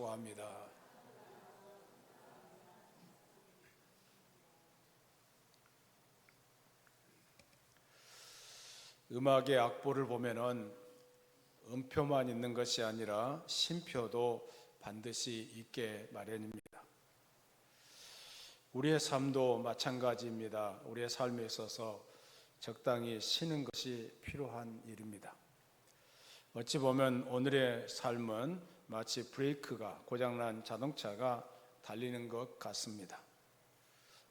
기도합니다. 음악의 악보를 보면은 음표만 있는 것이 아니라 심표도 반드시 있게 마련입니다. 우리의 삶도 마찬가지입니다. 우리의 삶에 있어서 적당히 쉬는 것이 필요한 일입니다. 어찌 보면 오늘의 삶은 마치 브레이크가 고장난 자동차가 달리는 것 같습니다.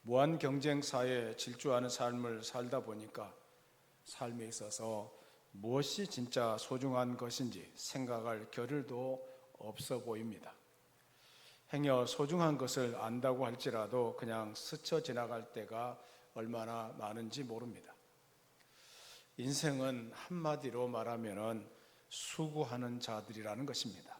무한 경쟁 사회에 질주하는 삶을 살다 보니까 삶에 있어서 무엇이 진짜 소중한 것인지 생각할 겨를도 없어 보입니다. 행여 소중한 것을 안다고 할지라도 그냥 스쳐 지나갈 때가 얼마나 많은지 모릅니다. 인생은 한마디로 말하면 수고하는 자들이라는 것입니다.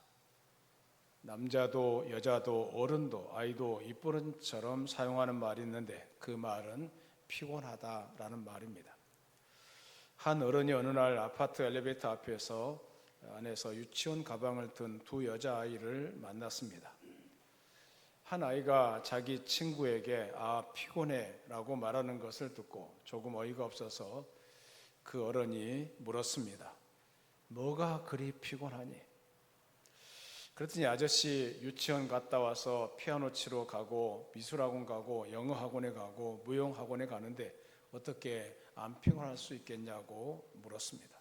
남자도 여자도 어른도 아이도 입버릇처럼 사용하는 말이 있는데 그 말은 피곤하다라는 말입니다. 한 어른이 어느 날 아파트 엘리베이터 안에서 유치원 가방을 든 두 여자아이를 만났습니다. 한 아이가 자기 친구에게 피곤해 라고 말하는 것을 듣고 조금 어이가 없어서 그 어른이 물었습니다. 뭐가 그리 피곤하니? 그랬더니 아저씨 유치원 갔다 와서 피아노 치러 가고 미술학원 가고 영어학원에 가고 무용학원에 가는데 어떻게 안 피곤할 수 있겠냐고 물었습니다.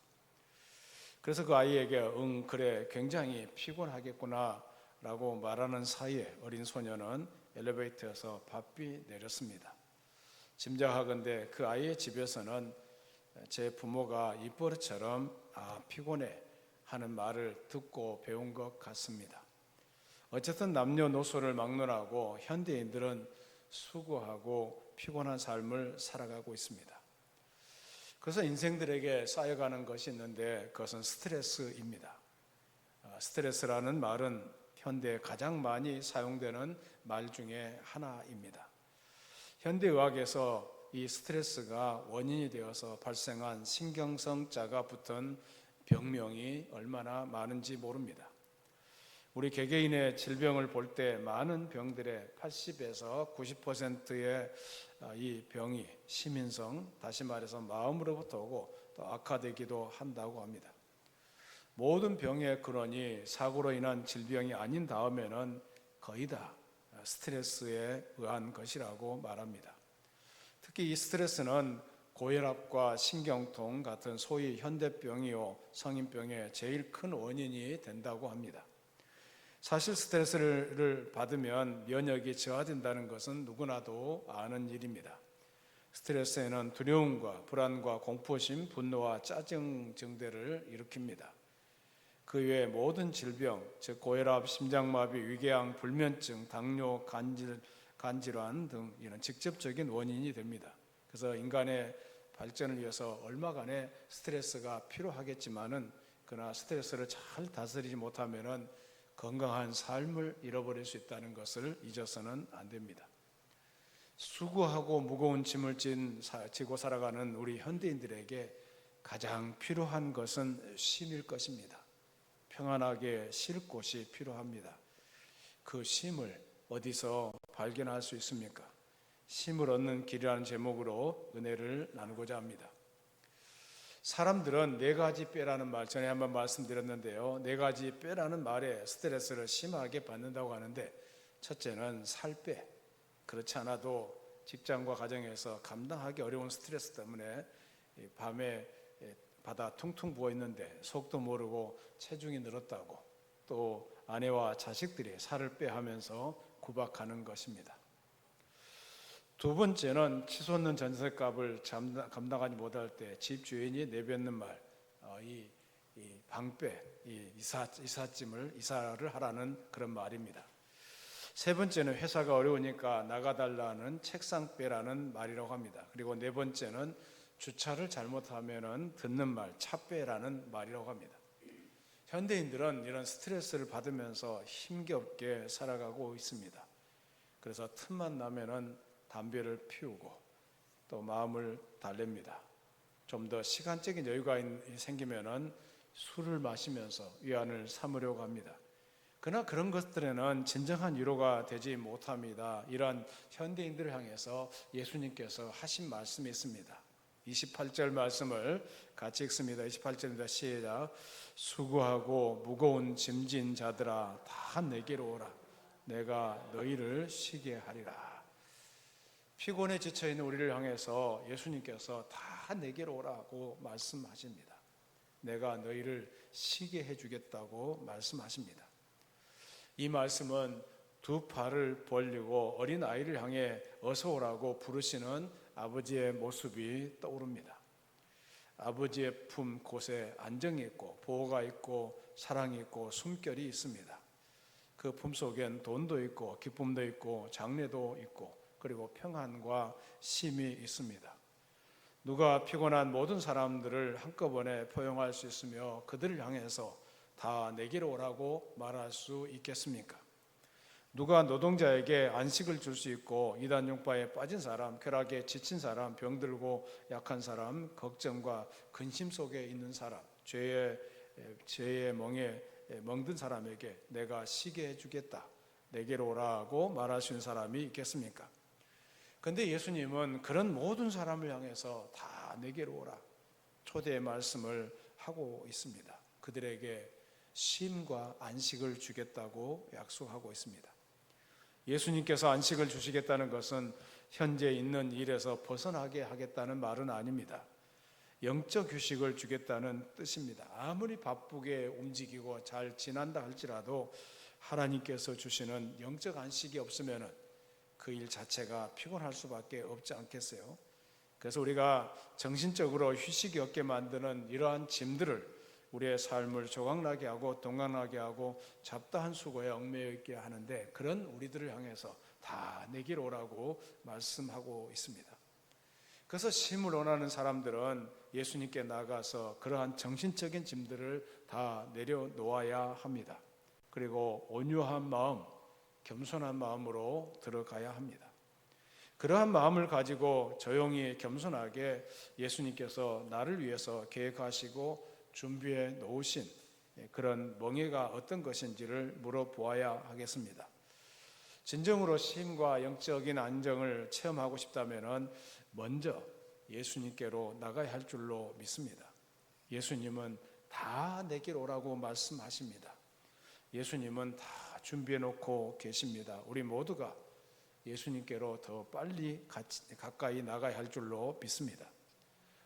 그래서 그 아이에게 그래 굉장히 피곤하겠구나 라고 말하는 사이에 어린 소녀는 엘리베이터에서 바삐 내렸습니다. 짐작하건대 그 아이의 집에서는 제 부모가 입버릇처럼 피곤해 하는 말을 듣고 배운 것 같습니다. 어쨌든 남녀노소를 막론하고 현대인들은 수고하고 피곤한 삶을 살아가고 있습니다. 그래서 인생들에게 쌓여가는 것이 있는데 그것은 스트레스입니다. 스트레스라는 말은 현대에 가장 많이 사용되는 말 중에 하나입니다. 현대의학에서 이 스트레스가 원인이 되어서 발생한 신경성자가 붙은 병명이 얼마나 많은지 모릅니다. 우리 개개인의 질병을 볼 때 많은 병들의 80에서 90%의 이 병이 시민성, 다시 말해서 마음으로부터 오고 또 악화되기도 한다고 합니다. 모든 병의 근원이 사고로 인한 질병이 아닌 다음에는 거의 다 스트레스에 의한 것이라고 말합니다. 특히 이 스트레스는 고혈압과 신경통 같은 소위 현대병이요 성인병의 제일 큰 원인이 된다고 합니다. 사실 스트레스를 받으면 면역이 저하된다는 것은 누구나도 아는 일입니다. 스트레스에는 두려움과 불안과 공포심, 분노와 짜증 증대를 일으킵니다. 그 외에 모든 질병, 즉 고혈압, 심장마비, 위궤양, 불면증, 당뇨, 간질환 등 이런 직접적인 원인이 됩니다. 그래서 인간의 발전을 위해서 얼마간의 스트레스가 필요하겠지만은 그러나 스트레스를 잘 다스리지 못하면은 건강한 삶을 잃어버릴 수 있다는 것을 잊어서는 안 됩니다. 수고하고 무거운 짐을 지고 살아가는 우리 현대인들에게 가장 필요한 것은 쉼일 것입니다. 평안하게 쉴 곳이 필요합니다. 그 쉼을 어디서 발견할 수 있습니까? 쉼을 얻는 길이라는 제목으로 은혜를 나누고자 합니다. 사람들은 네 가지 빼라는 말 전에 한번 말씀드렸는데요. 네 가지 빼라는 말에 스트레스를 심하게 받는다고 하는데 첫째는 살 빼. 그렇지 않아도 직장과 가정에서 감당하기 어려운 스트레스 때문에 밤에 바다 퉁퉁 부어있는데 속도 모르고 체중이 늘었다고 또 아내와 자식들이 살을 빼 하면서 구박하는 것입니다. 두 번째는 치솟는 전셋값을 감당하지 못할 때 집주인이 내뱉는 말, 이 방빼, 이사를 하라는 그런 말입니다. 세 번째는 회사가 어려우니까 나가달라는 책상 빼라는 말이라고 합니다. 그리고 네 번째는 주차를 잘못하면 듣는 말, 차 빼라는 말이라고 합니다. 현대인들은 이런 스트레스를 받으면서 힘겹게 살아가고 있습니다. 그래서 틈만 나면은 담배를 피우고 또 마음을 달랩니다. 좀 더 시간적인 여유가 생기면은 술을 마시면서 위안을 삼으려고 합니다. 그러나 그런 것들에는 진정한 위로가 되지 못합니다. 이러한 현대인들을 향해서 예수님께서 하신 말씀이 있습니다. 28절 말씀을 같이 읽습니다. 28절입니다. 시작. 수고하고 무거운 짐진 자들아 다 내게로 오라. 내가 너희를 쉬게 하리라. 피곤에 지쳐있는 우리를 향해서 예수님께서 다 내게로 오라고 말씀하십니다. 내가 너희를 쉬게 해주겠다고 말씀하십니다. 이 말씀은 두 팔을 벌리고 어린 아이를 향해 어서 오라고 부르시는 아버지의 모습이 떠오릅니다. 아버지의 품 곳에 안정이 있고 보호가 있고 사랑이 있고 숨결이 있습니다. 그 품 속엔 돈도 있고 기쁨도 있고 장래도 있고 그리고 평안과 쉼이 있습니다. 누가 피곤한 모든 사람들을 한꺼번에 포용할 수 있으며 그들을 향해서 다 내게로 오라고 말할 수 있겠습니까? 누가 노동자에게 안식을 줄 수 있고 이단 용파에 빠진 사람, 쾌락에 지친 사람, 병들고 약한 사람, 걱정과 근심 속에 있는 사람, 죄의 멍에 멍든 사람에게 내가 쉬게 해주겠다, 내게로 오라고 말할 수 있는 사람이 있겠습니까? 그런데 예수님은 그런 모든 사람을 향해서 다 내게로 오라 초대의 말씀을 하고 있습니다. 그들에게 쉼과 안식을 주겠다고 약속하고 있습니다. 예수님께서 안식을 주시겠다는 것은 현재 있는 일에서 벗어나게 하겠다는 말은 아닙니다. 영적 휴식을 주겠다는 뜻입니다. 아무리 바쁘게 움직이고 잘 지난다 할지라도 하나님께서 주시는 영적 안식이 없으면 그 일 자체가 피곤할 수밖에 없지 않겠어요? 그래서 우리가 정신적으로 휴식이 없게 만드는 이러한 짐들을 우리의 삶을 조각나게 하고 동강나게 하고 잡다한 수고에 얽매여 있게 하는데 그런 우리들을 향해서 다 내게로 오라고 말씀하고 있습니다. 그래서 쉼을 원하는 사람들은 예수님께 나가서 그러한 정신적인 짐들을 다 내려놓아야 합니다. 그리고 온유한 마음, 겸손한 마음으로 들어가야 합니다. 그러한 마음을 가지고 조용히 겸손하게 예수님께서 나를 위해서 계획하시고 준비해 놓으신 그런 멍에가 어떤 것인지를 물어보아야 하겠습니다. 진정으로 쉼과 영적인 안정을 체험하고 싶다면 먼저 예수님께로 나가야 할 줄로 믿습니다. 예수님은 다 내게로 오라고 말씀하십니다. 예수님은 다 준비해 놓고 계십니다. 우리 모두가 예수님께로 더 빨리 가까이 나가야 할 줄로 믿습니다.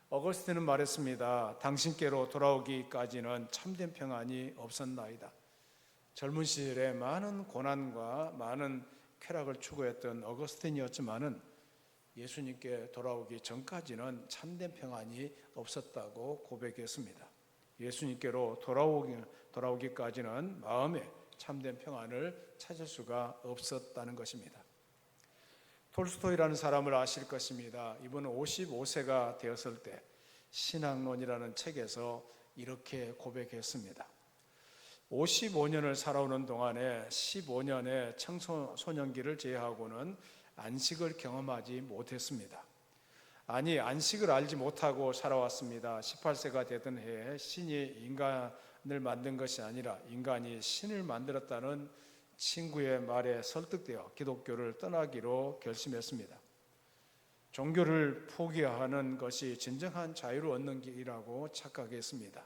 어거스틴은 말했습니다. 당신께로 돌아오기까지는 참된 평안이 없었나이다. 젊은 시절에 많은 고난과 많은 쾌락을 추구했던 어거스틴이었지만은 예수님께 돌아오기 전까지는 참된 평안이 없었다고 고백했습니다. 예수님께로 돌아오기까지는 마음에 참된 평안을 찾을 수가 없었다는 것입니다. 톨스토이라는 사람을 아실 것입니다. 이분은 55세가 되었을 때 신학론이라는 책에서 이렇게 고백했습니다. 55년을 살아오는 동안에 15년의 청소년기를 제외하고는 안식을 경험하지 못했습니다. 아니, 안식을 알지 못하고 살아왔습니다. 18세가 되던 해에 신이 인간을 만든 것이 아니라 인간이 신을 만들었다는 친구의 말에 설득되어 기독교를 떠나기로 결심했습니다. 종교를 포기하는 것이 진정한 자유를 얻는 길이라고 착각했습니다.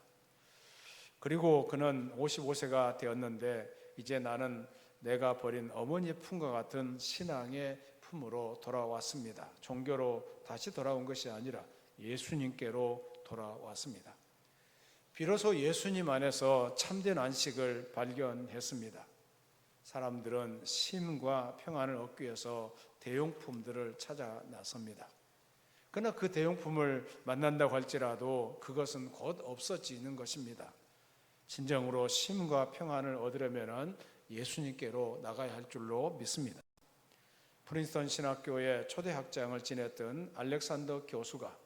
그리고 그는 55세가 되었는데 이제 나는 내가 버린 어머니의 품과 같은 신앙의 품으로 돌아왔습니다. 종교로 다시 돌아온 것이 아니라 예수님께로 돌아왔습니다. 비로소 예수님 안에서 참된 안식을 발견했습니다. 사람들은 쉼과 평안을 얻기 위해서 대용품들을 찾아 나섭니다. 그러나 그 대용품을 만난다고 할지라도 그것은 곧 없어지는 것입니다. 진정으로 쉼과 평안을 얻으려면 예수님께로 나가야 할 줄로 믿습니다. 프린스턴 신학교의 초대학장을 지냈던 알렉산더 교수가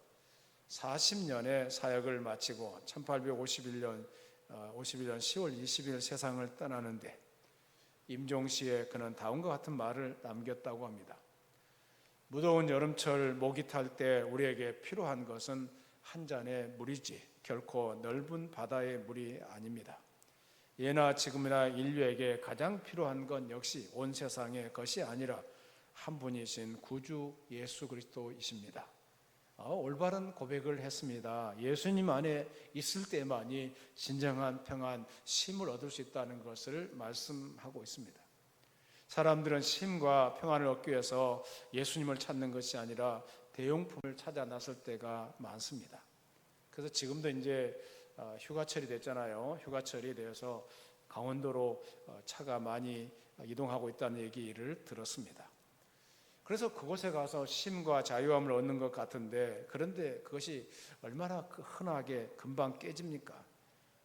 40년의 사역을 마치고 1851년 10월 20일 세상을 떠나는데 임종시에 그는 다음과 같은 말을 남겼다고 합니다. 무더운 여름철 목이 탈 때 우리에게 필요한 것은 한 잔의 물이지 결코 넓은 바다의 물이 아닙니다. 예나 지금이나 인류에게 가장 필요한 건 역시 온 세상의 것이 아니라 한 분이신 구주 예수 그리스도이십니다. 올바른 고백을 했습니다. 예수님 안에 있을 때만이 진정한 평안, 쉼을 얻을 수 있다는 것을 말씀하고 있습니다. 사람들은 쉼과 평안을 얻기 위해서 예수님을 찾는 것이 아니라 대용품을 찾아 나설 때가 많습니다. 그래서 지금도 이제 휴가철이 됐잖아요. 휴가철이 되어서 강원도로 차가 많이 이동하고 있다는 얘기를 들었습니다. 그래서 그곳에 가서 쉼과 자유함을 얻는 것 같은데, 그런데 그것이 얼마나 흔하게 금방 깨집니까?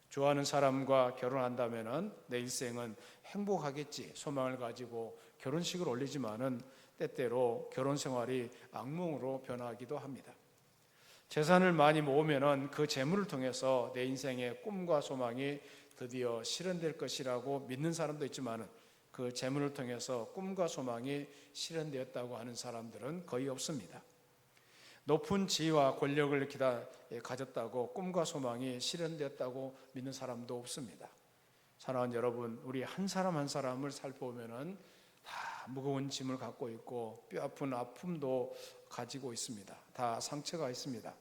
좋아하는 사람과 결혼한다면 내 일생은 행복하겠지 소망을 가지고 결혼식을 올리지만은 때때로 결혼 생활이 악몽으로 변하기도 합니다. 재산을 많이 모으면은 그 재물을 통해서 내 인생의 꿈과 소망이 드디어 실현될 것이라고 믿는 사람도 있지만은 그 재물을 통해서 꿈과 소망이 실현되었다고 하는 사람들은 거의 없습니다. 높은 지위와 권력을 가졌다고 꿈과 소망이 실현되었다고 믿는 사람도 없습니다. 사랑하는 여러분, 우리 한 사람 한 사람을 살펴보면은 다 무거운 짐을 갖고 있고 뼈아픈 아픔도 가지고 있습니다. 다 상처가 있습니다.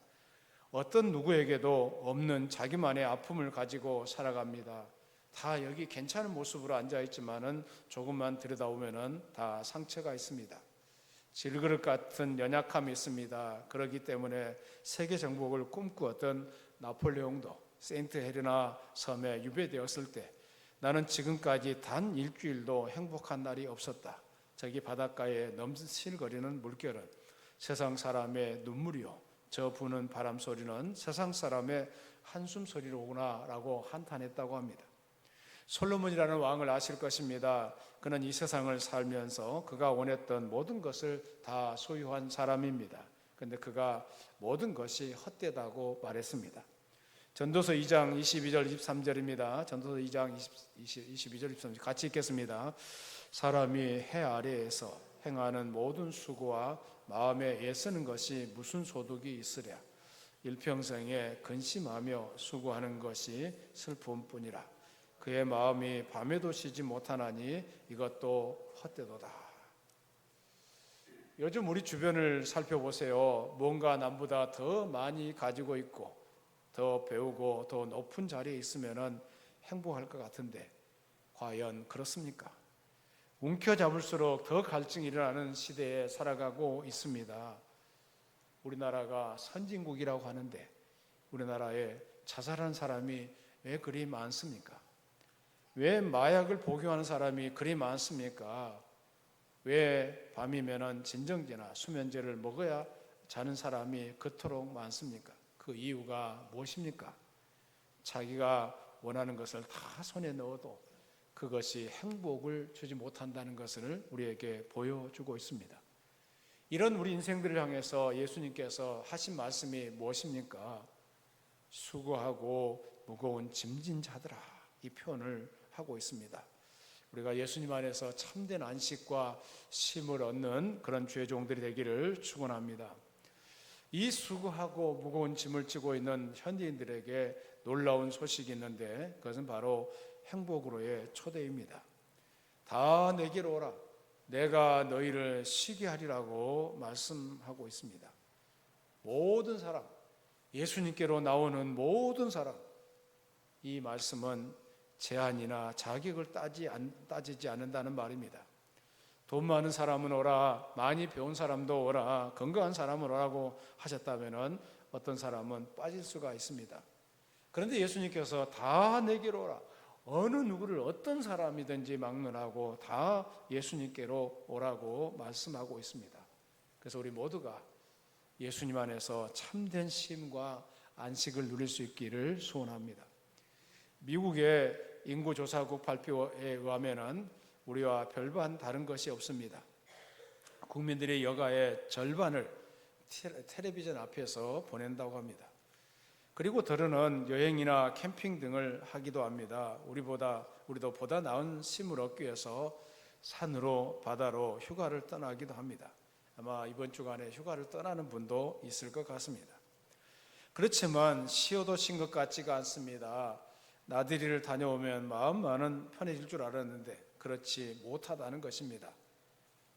어떤 누구에게도 없는 자기만의 아픔을 가지고 살아갑니다. 다 여기 괜찮은 모습으로 앉아있지만은 조금만 들여다보면은 다 상처가 있습니다. 질그릇 같은 연약함이 있습니다. 그렇기 때문에 세계 정복을 꿈꾸었던 나폴레옹도 세인트 헬레나 섬에 유배되었을 때 나는 지금까지 단 일주일도 행복한 날이 없었다. 저기 바닷가에 넘실거리는 물결은 세상 사람의 눈물이요, 저 부는 바람 소리는 세상 사람의 한숨 소리로구나 라고 한탄했다고 합니다. 솔로몬이라는 왕을 아실 것입니다. 그는 이 세상을 살면서 그가 원했던 모든 것을 다 소유한 사람입니다. 그런데 그가 모든 것이 헛되다고 말했습니다. 전도서 2장 22절 23절입니다. 전도서 2장 22절 23절 같이 읽겠습니다. 사람이 해 아래에서 행하는 모든 수고와 마음에 애쓰는 것이 무슨 소득이 있으랴. 일평생에 근심하며 수고하는 것이 슬픔뿐이라. 그의 마음이 밤에도 쉬지 못하나니 이것도 헛되도다. 요즘 우리 주변을 살펴보세요. 뭔가 남보다 더 많이 가지고 있고 더 배우고 더 높은 자리에 있으면 행복할 것 같은데 과연 그렇습니까? 움켜잡을수록 더 갈증이 일어나는 시대에 살아가고 있습니다. 우리나라가 선진국이라고 하는데 우리나라에 자살한 사람이 왜 그리 많습니까? 왜 마약을 복용하는 사람이 그리 많습니까? 왜 밤이면 진정제나 수면제를 먹어야 자는 사람이 그토록 많습니까? 그 이유가 무엇입니까? 자기가 원하는 것을 다 손에 넣어도 그것이 행복을 주지 못한다는 것을 우리에게 보여주고 있습니다. 이런 우리 인생들을 향해서 예수님께서 하신 말씀이 무엇입니까? 수고하고 무거운 짐진 자들아, 이 표현을 하고 있습니다. 우리가 예수님 안에서 참된 안식과 쉼을 얻는 그런 주의 종들이 되기를 축원합니다. 이 수고하고 무거운 짐을 지고 있는 현대인들에게 놀라운 소식이 있는데 그것은 바로 행복으로의 초대입니다. 다 내게로 오라, 내가 너희를 쉬게 하리라고 말씀하고 있습니다. 모든 사람, 예수님께로 나오는 모든 사람, 이 말씀은 제한이나 자격을 따지지 않는다는 말입니다. 돈 많은 사람은 오라, 많이 배운 사람도 오라, 건강한 사람은 오라고 하셨다면 어떤 사람은 빠질 수가 있습니다. 그런데 예수님께서 다 내게로 오라, 어느 누구를 어떤 사람이든지 막론하고 다 예수님께로 오라고 말씀하고 있습니다. 그래서 우리 모두가 예수님 안에서 참된 쉼과 안식을 누릴 수 있기를 소원합니다. 미국의 인구조사국 발표에 의하면 우리와 별반 다른 것이 없습니다. 국민들의 여가의 절반을 텔레비전 앞에서 보낸다고 합니다. 그리고 더러는 여행이나 캠핑 등을 하기도 합니다. 우리도 보다 나은 쉼을 얻기 위해서 산으로 바다로 휴가를 떠나기도 합니다. 아마 이번 주간에 휴가를 떠나는 분도 있을 것 같습니다. 그렇지만 쉬어도 쉰 것 같지가 않습니다. 나들이를 다녀오면 마음만은 편해질 줄 알았는데 그렇지 못하다는 것입니다.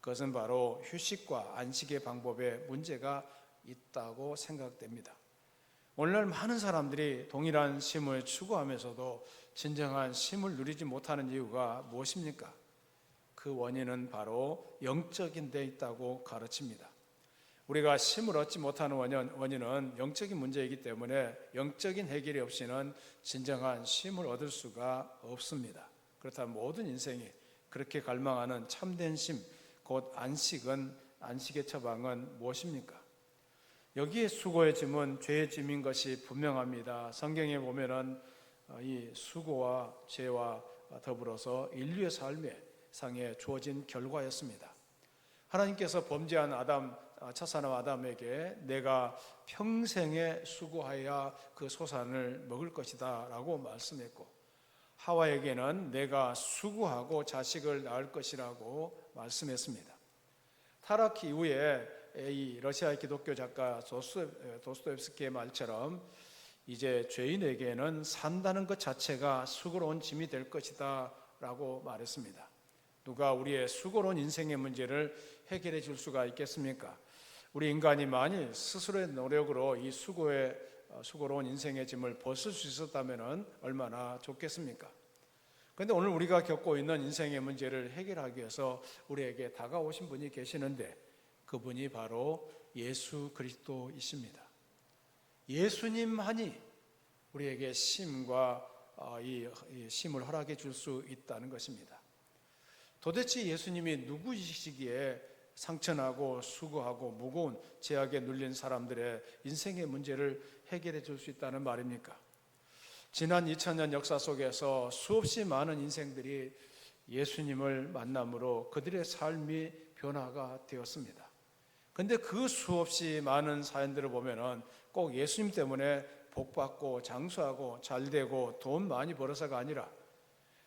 그것은 바로 휴식과 안식의 방법에 문제가 있다고 생각됩니다. 오늘날 많은 사람들이 동일한 쉼을 추구하면서도 진정한 쉼을 누리지 못하는 이유가 무엇입니까? 그 원인은 바로 영적인 데 있다고 가르칩니다. 우리가 쉼을 얻지 못하는 원인은 영적인 문제이기 때문에 영적인 해결이 없이는 진정한 쉼을 얻을 수가 없습니다. 그렇다면 모든 인생이 그렇게 갈망하는 참된 쉼, 곧 안식의 처방은 무엇입니까? 여기에 수고의 짐은 죄의 짐인 것이 분명합니다. 성경에 보면은 이 수고와 죄와 더불어서 인류의 삶에 상에 주어진 결과였습니다. 하나님께서 범죄한 첫사람 아담에게 내가 평생에 수고하여야 그 소산을 먹을 것이다 라고 말씀했고, 하와에게는 내가 수고하고 자식을 낳을 것이라고 말씀했습니다. 타락 이후에 이 러시아의 기독교 작가 도스토옙스키의 말처럼 이제 죄인에게는 산다는 것 자체가 수고로운 짐이 될 것이다 라고 말했습니다. 누가 우리의 수고로운 인생의 문제를 해결해 줄 수가 있겠습니까? 우리 인간이 만일 스스로의 노력으로 이 수고로운 인생의 짐을 벗을 수 있었다면 얼마나 좋겠습니까? 그런데 오늘 우리가 겪고 있는 인생의 문제를 해결하기 위해서 우리에게 다가오신 분이 계시는데 그분이 바로 예수 그리스도이십니다. 예수님만이 우리에게 쉼과 이 쉼을 허락해 줄 수 있다는 것입니다. 도대체 예수님이 누구이시기에 상처나고 수고하고 무거운 죄악에 눌린 사람들의 인생의 문제를 해결해 줄 수 있다는 말입니까? 지난 2000년 역사 속에서 수없이 많은 인생들이 예수님을 만남으로 그들의 삶이 변화가 되었습니다. 그런데 그 수없이 많은 사연들을 보면은 꼭 예수님 때문에 복받고 장수하고 잘되고 돈 많이 벌어서가 아니라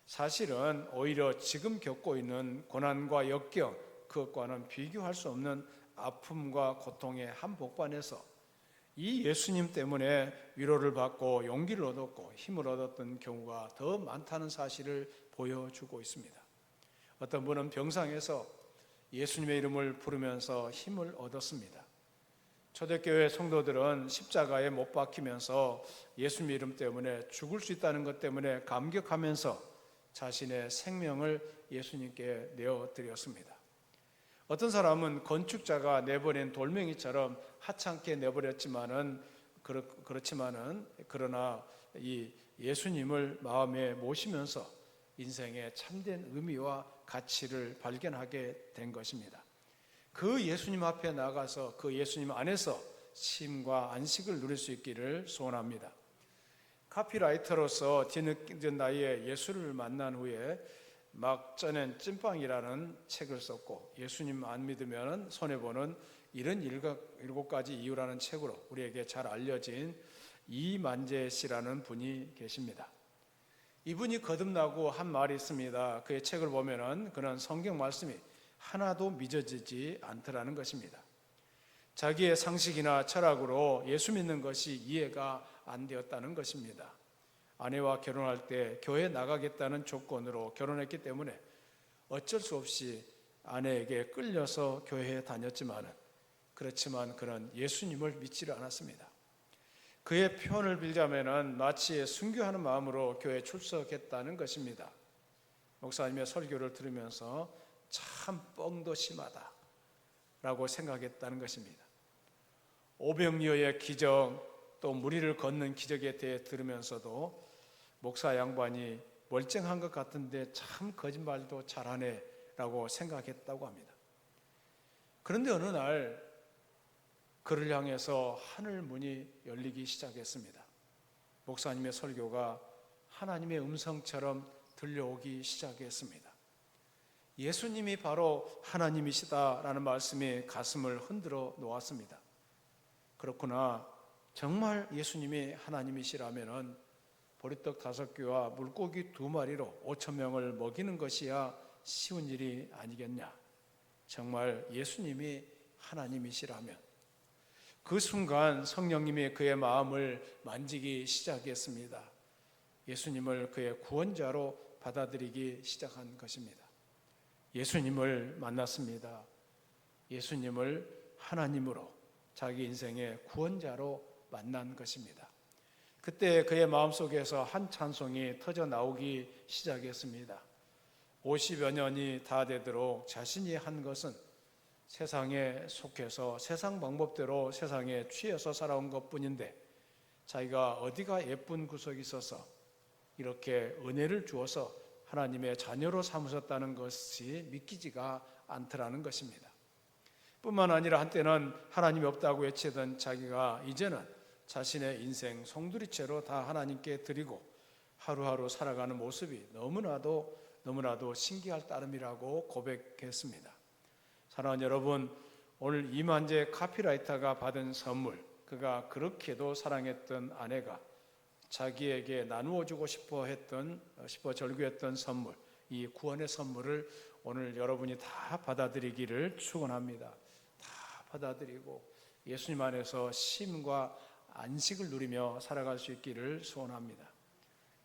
사실은 오히려 지금 겪고 있는 고난과 역경, 그것과는 비교할 수 없는 아픔과 고통의 한복판에서 이 예수님 때문에 위로를 받고 용기를 얻었고 힘을 얻었던 경우가 더 많다는 사실을 보여주고 있습니다. 어떤 분은 병상에서 예수님의 이름을 부르면서 힘을 얻었습니다. 초대교회 성도들은 십자가에 못 박히면서 예수님의 이름 때문에 죽을 수 있다는 것 때문에 감격하면서 자신의 생명을 예수님께 내어드렸습니다. 어떤 사람은 건축자가 내버린 돌멩이처럼 하찮게 내버렸지만은 그러나 이 예수님을 마음에 모시면서 인생의 참된 의미와 가치를 발견하게 된 것입니다. 그 예수님 앞에 나가서 그 예수님 안에서 쉼과 안식을 누릴 수 있기를 소원합니다. 카피라이터로서 뒤늦은 나이에 예수를 만난 후에 막 쪄낸 찐빵이라는 책을 썼고 예수님 안 믿으면 손해보는 77가지 이유라는 책으로 우리에게 잘 알려진 이만재 씨라는 분이 계십니다. 이분이 거듭나고 한 말이 있습니다. 그의 책을 보면은 그는 성경 말씀이 하나도 믿어지지 않더라는 것입니다. 자기의 상식이나 철학으로 예수 믿는 것이 이해가 안 되었다는 것입니다. 아내와 결혼할 때 교회 나가겠다는 조건으로 결혼했기 때문에 어쩔 수 없이 아내에게 끌려서 교회에 그렇지만 그는 예수님을 믿지를 않았습니다. 그의 표현을 빌자면은 마치 순교하는 마음으로 교회에 출석했다는 것입니다. 목사님의 설교를 들으면서 참 뻥도 심하다 라고 생각했다는 것입니다. 오병이어의 기적, 또 무리를 걷는 기적에 대해 들으면서도 목사 양반이 멀쩡한 것 같은데 참 거짓말도 잘하네 라고 생각했다고 합니다. 그런데 어느 날 그를 향해서 하늘 문이 열리기 시작했습니다. 목사님의 설교가 하나님의 음성처럼 들려오기 시작했습니다. 예수님이 바로 하나님이시다라는 말씀이 가슴을 흔들어 놓았습니다. 그렇구나, 정말 예수님이 하나님이시라면은 보리떡 5개와 물고기 2마리로 5,000명을 먹이는 것이야 쉬운 일이 아니겠냐. 정말 예수님이 하나님이시라면. 그 순간 성령님이 그의 마음을 만지기 시작했습니다. 예수님을 그의 구원자로 받아들이기 시작한 것입니다. 예수님을 만났습니다. 예수님을 하나님으로 자기 인생의 구원자로 만난 것입니다. 그때 그의 마음속에서 한 찬송이 터져 나오기 시작했습니다. 50여 년이 다 되도록 자신이 한 것은 세상에 속해서 세상 방법대로 세상에 취해서 살아온 것뿐인데 자기가 어디가 예쁜 구석이 있어서 이렇게 은혜를 주어서 하나님의 자녀로 삼으셨다는 것이 믿기지가 않더라는 것입니다. 뿐만 아니라 한때는 하나님이 없다고 외치던 자기가 이제는 자신의 인생 송두리째로 다 하나님께 드리고 하루하루 살아가는 모습이 너무나도 신기할 따름이라고 고백했습니다. 사랑하는 여러분, 오늘 이만재 카피라이터가 받은 선물, 그가 그렇게도 사랑했던 아내가 자기에게 나누어 주고 싶어 절규했던 선물, 이 구원의 선물을 오늘 여러분이 다 받아들이기를 축원합니다. 다 받아들이고 예수님 안에서 쉼과 안식을 누리며 살아갈 수 있기를 소원합니다.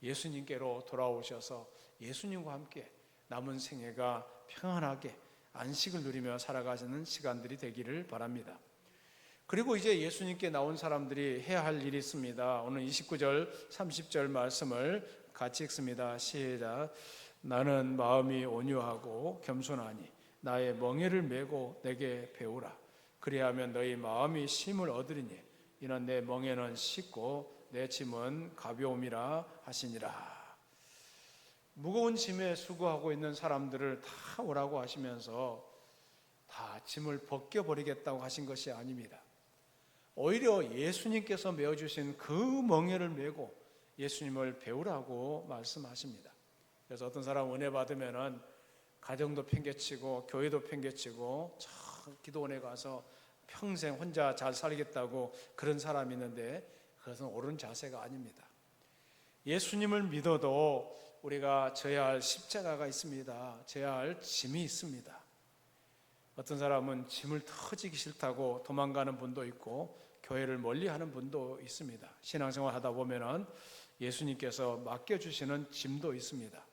예수님께로 돌아오셔서 예수님과 함께 남은 생애가 평안하게 안식을 누리며 살아가는 시간들이 되기를 바랍니다. 그리고 이제 예수님께 나온 사람들이 해야 할 일이 있습니다. 오늘 29절 30절 말씀을 같이 읽습니다. 시작. 나는 마음이 온유하고 겸손하니 나의 멍에를 메고 내게 배우라. 그리하면 너희 마음이 쉼을 얻으리니 이는 내 멍에는 쉽고 내 짐은 가벼움이라 하시니라. 무거운 짐에 수고하고 있는 사람들을 다 오라고 하시면서 다 짐을 벗겨버리겠다고 하신 것이 아닙니다. 오히려 예수님께서 메어주신 그 멍에를 메고 예수님을 배우라고 말씀하십니다. 그래서 어떤 사람 은혜 받으면은 가정도 팽개치고 교회도 팽개치고 저 기도원에 가서 평생 혼자 잘 살겠다고 그런 사람이 있는데 그것은 옳은 자세가 아닙니다. 예수님을 믿어도 우리가 져야 할 십자가가 있습니다. 져야 할 짐이 있습니다. 어떤 사람은 짐을 터지기 싫다고 도망가는 분도 있고 교회를 멀리하는 분도 있습니다. 신앙생활 하다 보면은 예수님께서 맡겨주시는 짐도 있습니다.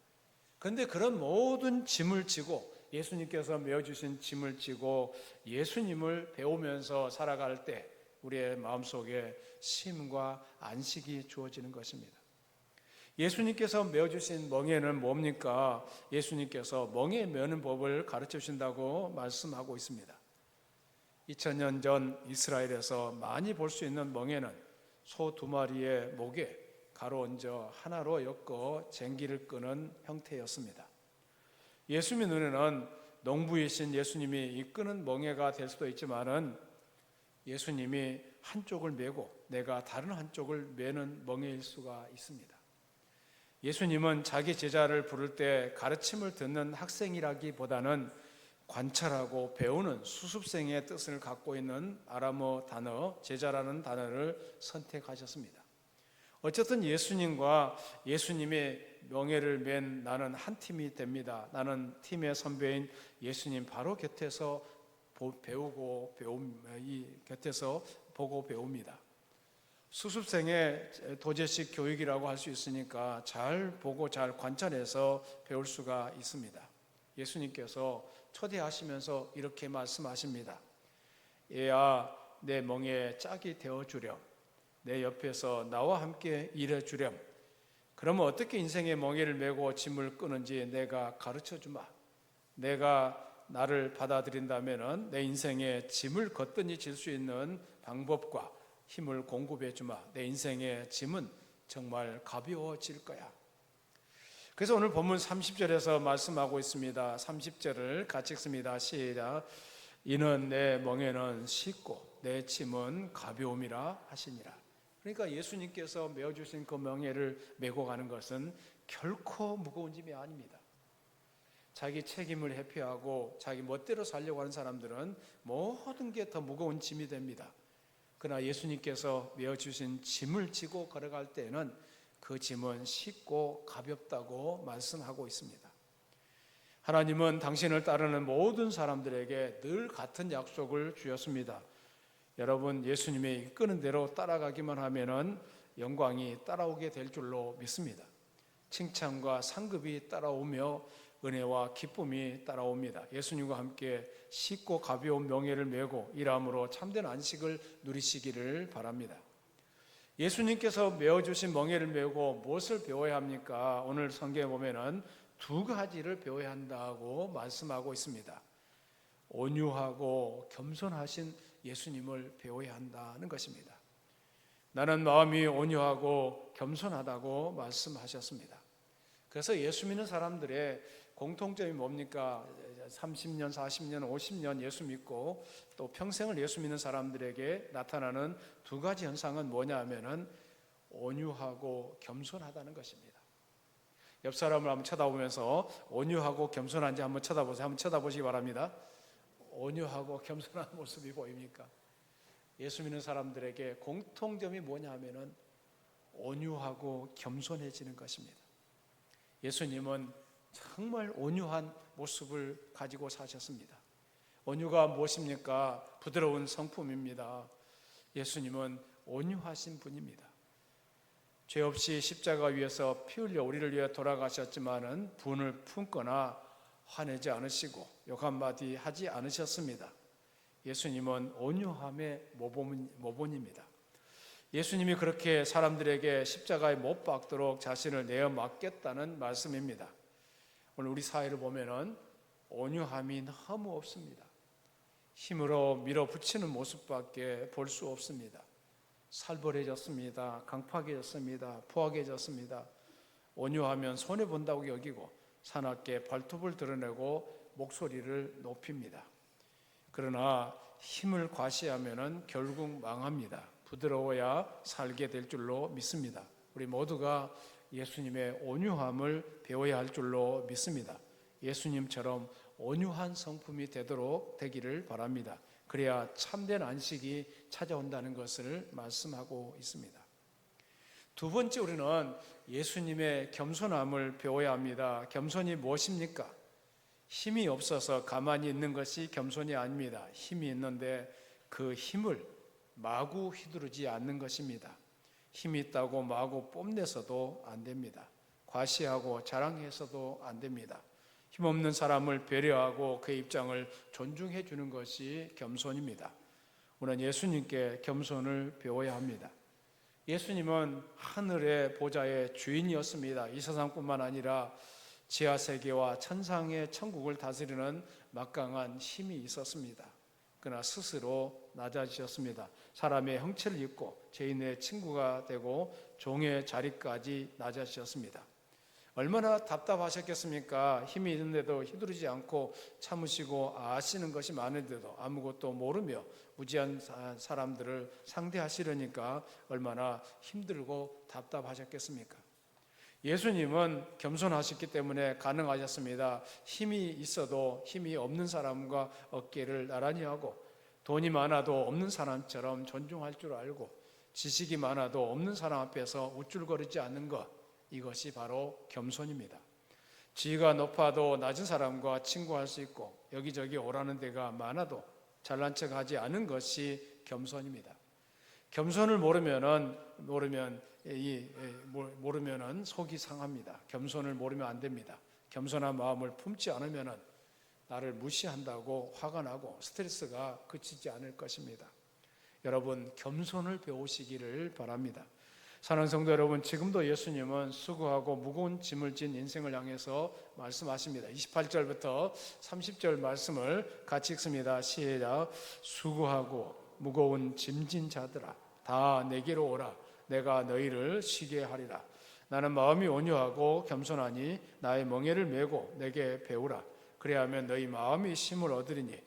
그런데 그런 모든 짐을 지고 예수님께서 메어주신 짐을 지고 예수님을 배우면서 살아갈 때 우리의 마음속에 쉼과 안식이 주어지는 것입니다. 예수님께서 메어주신 멍에는 뭡니까? 예수님께서 멍에 메는 법을 가르쳐 주신다고 말씀하고 있습니다. 2000년 전 이스라엘에서 많이 볼 수 있는 멍에는 소 2마리의 목에 가로 얹어 하나로 엮어 쟁기를 끄는 형태였습니다. 예수님 눈에는 농부이신 예수님이 이끄는 멍에가 될 수도 있지만은 예수님이 한쪽을 메고 내가 다른 한쪽을 메는 멍에일 수가 있습니다. 예수님은 자기 제자를 부를 때 가르침을 듣는 학생이라기보다는 관찰하고 배우는 수습생의 뜻을 갖고 있는 아람어 단어 제자라는 단어를 선택하셨습니다. 어쨌든 예수님과 예수님의 명예를 맨 나는 한 팀이 됩니다. 나는 팀의 선배인 예수님 바로 곁에서 곁에서 보고 배웁니다. 수습생의 도제식 교육이라고 할 수 있으니까 잘 보고 잘 관찰해서 배울 수가 있습니다. 예수님께서 초대하시면서 이렇게 말씀하십니다. 얘야 내 멍에 짝이 되어주렴. 내 옆에서 나와 함께 일해주렴. 그러면 어떻게 인생의 멍에를 메고 짐을 끄는지 내가 가르쳐주마. 내가 나를 받아들인다면 내 인생의 짐을 거뜬히 질 수 있는 방법과 힘을 공급해주마. 내 인생의 짐은 정말 가벼워질 거야. 그래서 오늘 본문 30절에서 말씀하고 있습니다. 30절을 같이 읽습니다. 시작. 이는 내 멍에는 쉽고 내 짐은 가벼움이라 하시니라. 그러니까 예수님께서 메어주신 그 멍에를 메고 가는 것은 결코 무거운 짐이 아닙니다. 자기 책임을 회피하고 자기 멋대로 살려고 하는 사람들은 모든 게 더 무거운 짐이 됩니다. 그러나 예수님께서 메어주신 짐을 지고 걸어갈 때에는 그 짐은 쉽고 가볍다고 말씀하고 있습니다. 하나님은 당신을 따르는 모든 사람들에게 늘 같은 약속을 주셨습니다. 여러분 예수님의 이끄는 대로 따라가기만 하면은 영광이 따라오게 될 줄로 믿습니다. 칭찬과 상급이 따라오며 은혜와 기쁨이 따라옵니다. 예수님과 함께 쉽고 가벼운 명예를 메고 일함으로 참된 안식을 누리시기를 바랍니다. 예수님께서 메어주신 멍에를 메고 무엇을 배워야 합니까? 오늘 성경에 보면은 두 가지를 배워야 한다고 말씀하고 있습니다. 온유하고 겸손하신 예수님을 배워야 한다는 것입니다. 나는 마음이 온유하고 겸손하다고 말씀하셨습니다. 그래서 예수 믿는 사람들의 공통점이 뭡니까? 30년, 40년, 50년 예수 믿고 또 평생을 예수 믿는 사람들에게 나타나는 두 가지 현상은 뭐냐 하면은 온유하고 겸손하다는 것입니다. 옆 사람을 한번 쳐다보면서 온유하고 겸손한지 한번 쳐다보세요. 한번 쳐다보시기 바랍니다. 온유하고 겸손한 모습이 보입니까? 예수 믿는 사람들에게 공통점이 뭐냐 하면은 온유하고 겸손해지는 것입니다. 예수님은 정말 온유한 모습을 가지고 사셨습니다. 온유가 무엇입니까? 부드러운 성품입니다. 예수님은 온유하신 분입니다. 죄 없이 십자가 위에서 피 흘려 우리를 위해 돌아가셨지만은 분을 품거나 화내지 않으시고 욕 한마디 하지 않으셨습니다. 예수님은 온유함의 모본입니다. 예수님이 그렇게 사람들에게 십자가에 못 박도록 자신을 내어 맡겼다는 말씀입니다. 오늘 우리 사회를 보면은 온유함이 너무 없습니다. 힘으로 밀어붙이는 모습밖에 볼 수 없습니다. 살벌해졌습니다. 강팍해졌습니다. 포악해졌습니다. 온유하면 손해본다고 여기고 사납게 발톱을 드러내고 목소리를 높입니다. 그러나 힘을 과시하면 결국 망합니다. 부드러워야 살게 될 줄로 믿습니다. 우리 모두가 예수님의 온유함을 배워야 할 줄로 믿습니다. 예수님처럼 온유한 성품이 되기를 바랍니다. 그래야 참된 안식이 찾아온다는 것을 말씀하고 있습니다. 두 번째, 우리는 예수님의 겸손함을 배워야 합니다. 겸손이 무엇입니까? 힘이 없어서 가만히 있는 것이 겸손이 아닙니다. 힘이 있는데 그 힘을 마구 휘두르지 않는 것입니다. 힘이 있다고 마구 뽐내서도 안 됩니다. 과시하고 자랑해서도 안 됩니다. 힘없는 사람을 배려하고 그의 입장을 존중해 주는 것이 겸손입니다. 우리는 예수님께 겸손을 배워야 합니다. 예수님은 하늘의 보좌의 주인이었습니다. 이 세상뿐만 아니라 지하세계와 천상의 천국을 다스리는 막강한 힘이 있었습니다. 그러나 스스로 낮아지셨습니다. 사람의 형체를 입고 죄인의 친구가 되고 종의 자리까지 낮아지셨습니다. 얼마나 답답하셨겠습니까? 힘이 있는데도 휘두르지 않고 참으시고 아시는 것이 많은데도 아무것도 모르며 무지한 사람들을 상대하시려니까 얼마나 힘들고 답답하셨겠습니까? 예수님은 겸손하셨기 때문에 가능하셨습니다. 힘이 있어도 힘이 없는 사람과 어깨를 나란히 하고 돈이 많아도 없는 사람처럼 존중할 줄 알고 지식이 많아도 없는 사람 앞에서 우쭐거리지 않는 것, 이것이 바로 겸손입니다. 지위가 높아도 낮은 사람과 친구할 수 있고 여기저기 오라는 데가 많아도 잘난 척하지 않은 것이 겸손입니다. 겸손을 모르면 속이 상합니다. 겸손을 모르면 안 됩니다. 겸손한 마음을 품지 않으면 나를 무시한다고 화가 나고 스트레스가 그치지 않을 것입니다. 여러분, 겸손을 배우시기를 바랍니다. 사랑하는 성도 여러분, 지금도 예수님은 수고하고 무거운 짐을 진 인생을 향해서 말씀하십니다. 28절부터 30절 말씀을 같이 읽습니다. 시작. 수고하고 무거운 짐진 자들아, 다 내게로 오라. 내가 너희를 쉬게 하리라. 나는 마음이 온유하고 겸손하니 나의 멍에를 메고 내게 배우라. 그래야하면 너희 마음이 쉼을 얻으리니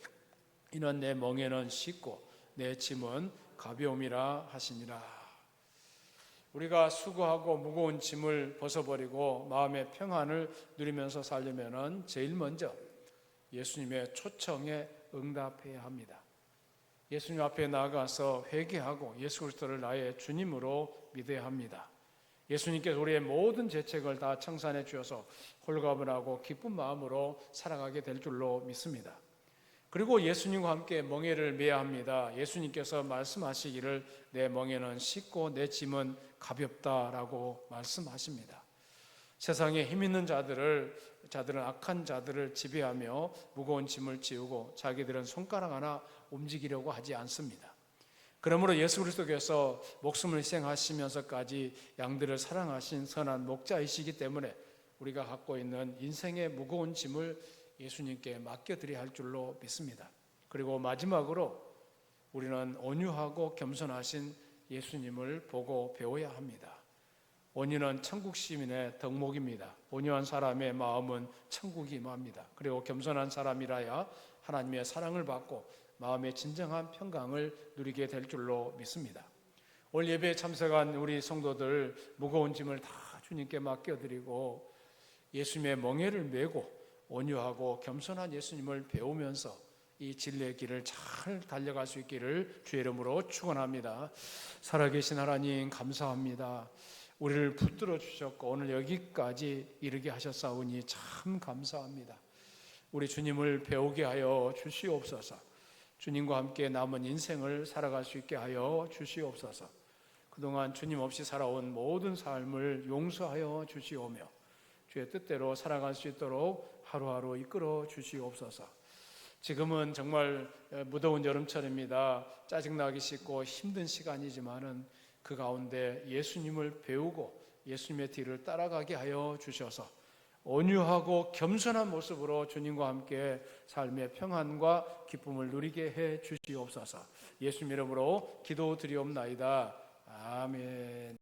이는 내 멍에는 쉽고 내 짐은 가벼움이라 하시니라. 우리가 수고하고 무거운 짐을 벗어버리고 마음의 평안을 누리면서 살려면 제일 먼저 예수님의 초청에 응답해야 합니다. 예수님 앞에 나아가서 회개하고 예수 그리스도를 나의 주님으로 믿어야 합니다. 예수님께서 우리의 모든 죄책을 다 청산해 주셔서 홀가분하고 기쁜 마음으로 살아가게 될 줄로 믿습니다. 그리고 예수님과 함께 멍에를 메야 합니다. 예수님께서 말씀하시기를 내 멍에는 쉽고 내 짐은 가볍다라고 말씀하십니다. 세상에 힘 있는 자들은 악한 자들을 지배하며 무거운 짐을 지우고 자기들은 손가락 하나 움직이려고 하지 않습니다. 그러므로 예수 그리스도께서 목숨을 희생하시면서까지 양들을 사랑하신 선한 목자이시기 때문에 우리가 갖고 있는 인생의 무거운 짐을 예수님께 맡겨드려야 할 줄로 믿습니다. 그리고 마지막으로 우리는 온유하고 겸손하신 예수님을 보고 배워야 합니다. 온유는 천국 시민의 덕목입니다. 온유한 사람의 마음은 천국이 임합니다. 그리고 겸손한 사람이라야 하나님의 사랑을 받고 마음의 진정한 평강을 누리게 될 줄로 믿습니다. 오늘 예배에 참석한 우리 성도들 무거운 짐을 다 주님께 맡겨드리고 예수님의 멍에를 메고 온유하고 겸손한 예수님을 배우면서 이 진리의 길을 잘 달려갈 수 있기를 주의 이름으로 축원합니다. 살아계신 하나님 감사합니다. 우리를 붙들어 주셨고 오늘 여기까지 이르게 하셨사오니 참 감사합니다. 우리 주님을 배우게 하여 주시옵소서. 주님과 함께 남은 인생을 살아갈 수 있게 하여 주시옵소서. 그동안 주님 없이 살아온 모든 삶을 용서하여 주시오며 주의 뜻대로 살아갈 수 있도록 하루하루 이끌어 주시옵소서. 지금은 정말 무더운 여름철입니다. 짜증나기 쉽고 힘든 시간이지만은 그 가운데 예수님을 배우고 예수님의 뒤를 따라가게 하여 주셔서 온유하고 겸손한 모습으로 주님과 함께 삶의 평안과 기쁨을 누리게 해 주시옵소서. 예수님 이름으로 기도드리옵나이다. 아멘.